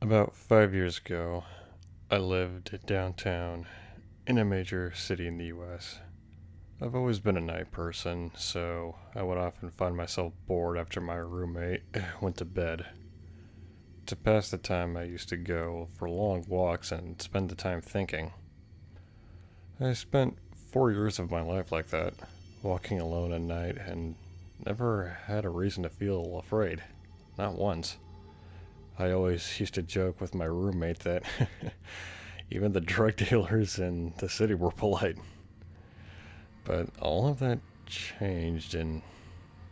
About 5 years ago, I lived downtown in a major city in the US. I've always been a night person, so I would often find myself bored after my roommate went to bed. To pass the time, I used to go for long walks and spend the time thinking. I spent 4 years of my life like that, walking alone at night, and never had a reason to feel afraid. Not once. I always used to joke with my roommate that even the drug dealers in the city were polite. But all of that changed in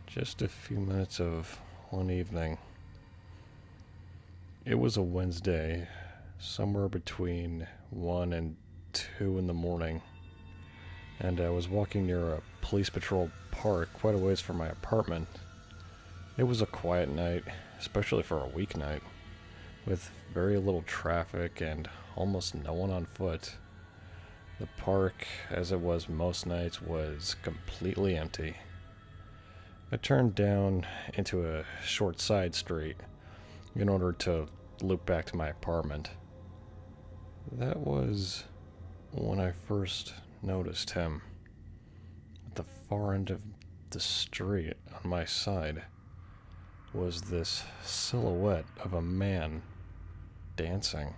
just a few minutes of one evening. It was a Wednesday, somewhere between 1 and 2 in the morning, and I was walking near a police patrol park quite a ways from my apartment. It was a quiet night, especially for a weeknight, with very little traffic and almost no one on foot. The park, as it was most nights, was completely empty. I turned down into a short side street in order to loop back to my apartment. That was when I first noticed him. At the far end of the street on my side was this silhouette of a man dancing.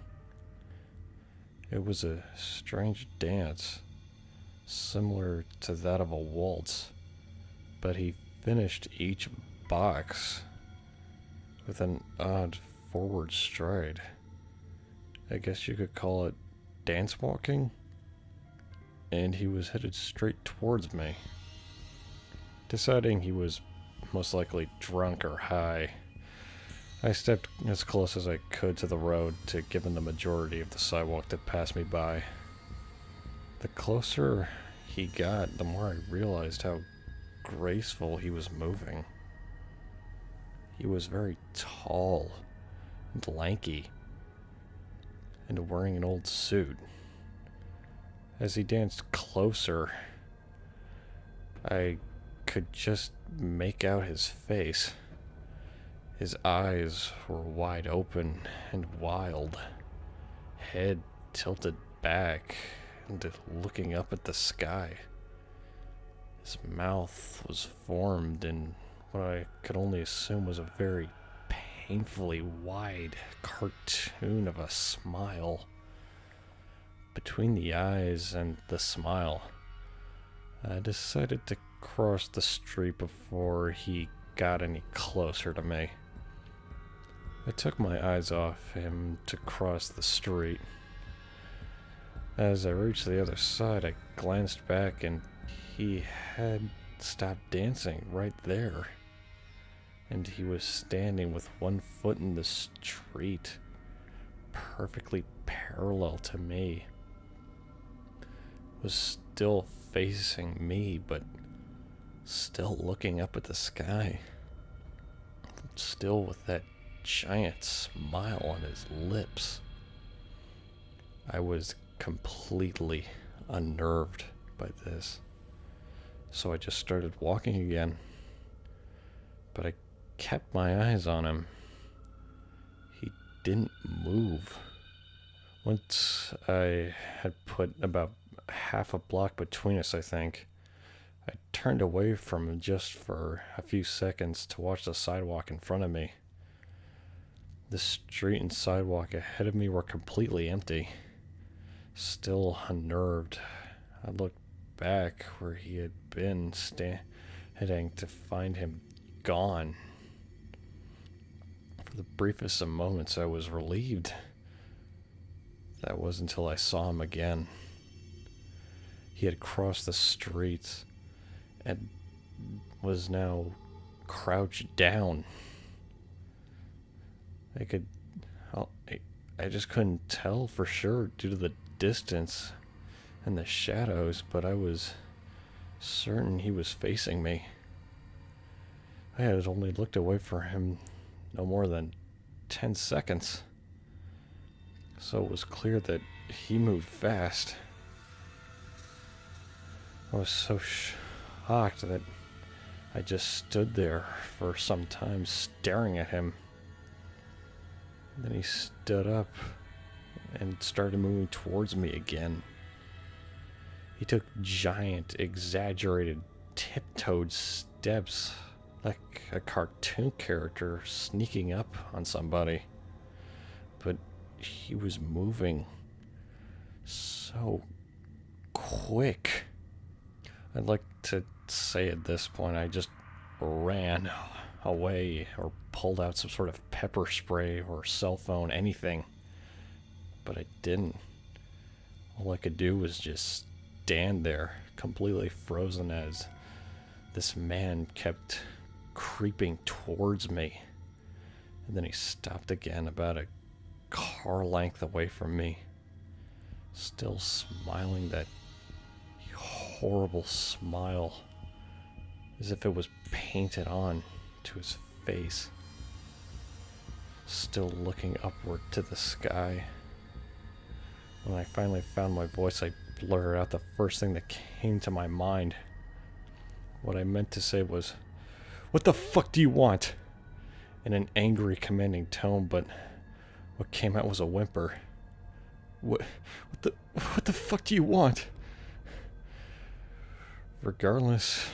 It was a strange dance, similar to that of a waltz, but he finished each box with an odd forward stride. I guess you could call it dance walking, and he was headed straight towards me. Deciding he was most likely drunk or high, I stepped as close as I could to the road to give him the majority of the sidewalk to pass me by. The closer he got, the more I realized how graceful he was moving. He was very tall and lanky and wearing an old suit. As he danced closer, I could just make out his face. His eyes were wide open and wild, head tilted back and looking up at the sky. His mouth was formed in what I could only assume was a very painfully wide cartoon of a smile. Between the eyes and the smile, I decided to cross the street before he got any closer to me. I took my eyes off him to cross the street. As I reached the other side, I glanced back and he had stopped dancing right there. And he was standing with one foot in the street, perfectly parallel to me. Was still facing me, but still looking up at the sky. Still with that giant smile on his lips. I was completely unnerved by this, so I just started walking again. But I kept my eyes on him. He didn't move. Once I had put about half a block between us, I think, I turned away from him just for a few seconds to watch the sidewalk in front of me. The street and sidewalk ahead of me were completely empty. Still unnerved, I looked back where he had been heading to find him gone. For the briefest of moments, I was relieved. That was until I saw him again. He had crossed the street and was now crouched down. I could, well, I just couldn't tell for sure due to the distance and the shadows, but I was certain he was facing me. I had only looked away from him no more than 10 seconds, so it was clear that he moved fast. I was so shocked that I just stood there for some time staring at him. Then he stood up and started moving towards me again. He took giant, exaggerated, tiptoed steps like a cartoon character sneaking up on somebody. But he was moving so quick. I'd like to say at this point I just ran away or pulled out some sort of pepper spray or cell phone, anything. But I didn't. All I could do was just stand there, completely frozen, as this man kept creeping towards me. And then he stopped again about a car length away from me, still smiling that horrible smile, as if it was painted on to his face, still looking upward to the sky. When I finally found my voice, I blurted out the first thing that came to my mind. What I meant to say was, "What the fuck do you want?" in an angry, commanding tone, but what came out was a whimper. What the fuck do you want? Regardless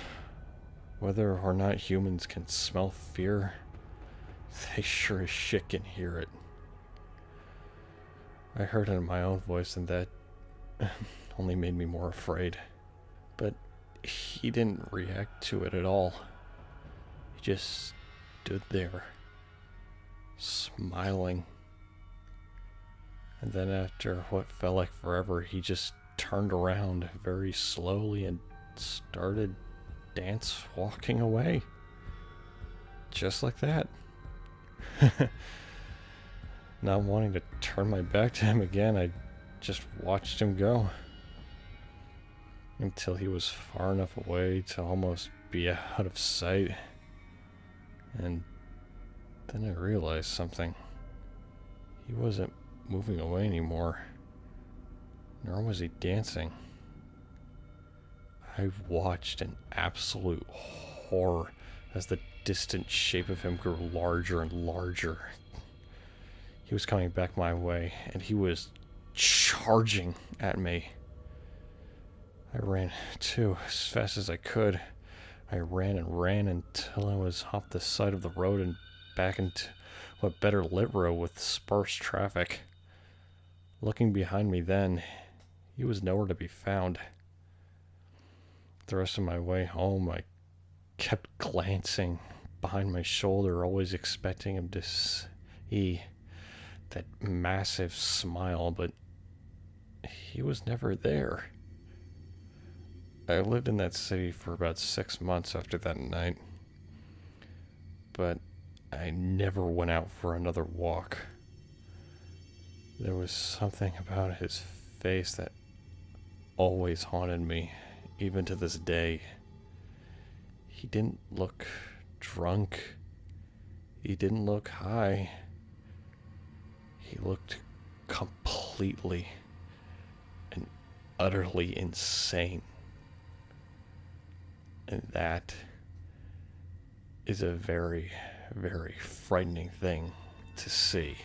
whether or not humans can smell fear, they sure as shit can hear it. I heard it in my own voice, and that only made me more afraid. But he didn't react to it at all. He just stood there, smiling. And then after what felt like forever, he just turned around very slowly and started dance walking away. Just like that. Not wanting to turn my back to him again, I just watched him go. Until he was far enough away to almost be out of sight. And then I realized something. He wasn't moving away anymore, nor was he dancing. I watched in absolute horror as the distant shape of him grew larger and larger. He was coming back my way, and he was charging at me. I ran too, as fast as I could. I ran and ran until I was off the side of the road and back into a better lit road with sparse traffic. Looking behind me then, he was nowhere to be found. The rest of my way home, I kept glancing behind my shoulder, always expecting him to see that massive smile, but he was never there. I lived in that city for about 6 months after that night, but I never went out for another walk. There was something about his face that always haunted me, even to this day. He didn't look drunk. He didn't look high. He looked completely and utterly insane. And that is a very, very frightening thing to see.